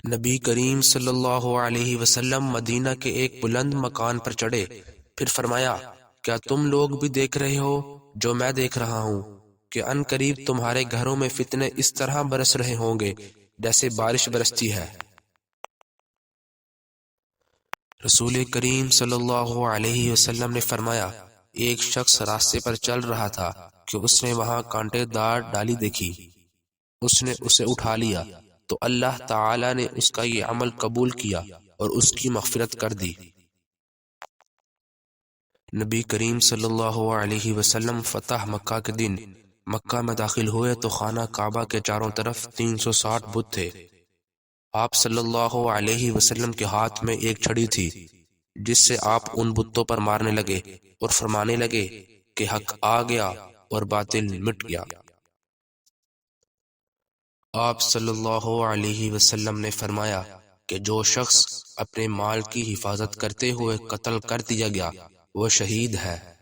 نبی کریم صلی اللہ علیہ وسلم مدینہ کے ایک بلند مکان پر چڑھے، پھر فرمایا، کیا تم لوگ بھی دیکھ رہے ہو جو میں دیکھ رہا ہوں کہ ان قریب تمہارے گھروں میں فتنے اس طرح برس رہے ہوں گے جیسے بارش برستی ہے۔ رسول کریم صلی اللہ علیہ وسلم نے فرمایا، ایک شخص راستے پر چل رہا تھا کہ اس نے وہاں کانٹے دار ڈالی دیکھی، اس نے اسے اٹھا لیا تو اللہ تعالی نے اس کا یہ عمل قبول کیا اور اس کی مغفرت کر دی۔ نبی کریم صلی اللہ علیہ وسلم فتح مکہ کے دن مکہ میں داخل ہوئے تو خانہ کعبہ کے چاروں طرف 360 بت تھے۔ آپ صلی اللہ علیہ وسلم کے ہاتھ میں ایک چھڑی تھی جس سے آپ ان بتوں پر مارنے لگے اور فرمانے لگے کہ حق آ گیا اور باطل مٹ گیا۔ آپ صلی اللہ علیہ وسلم نے فرمایا کہ جو شخص اپنے مال کی حفاظت کرتے ہوئے قتل کر دیا گیا وہ شہید ہے۔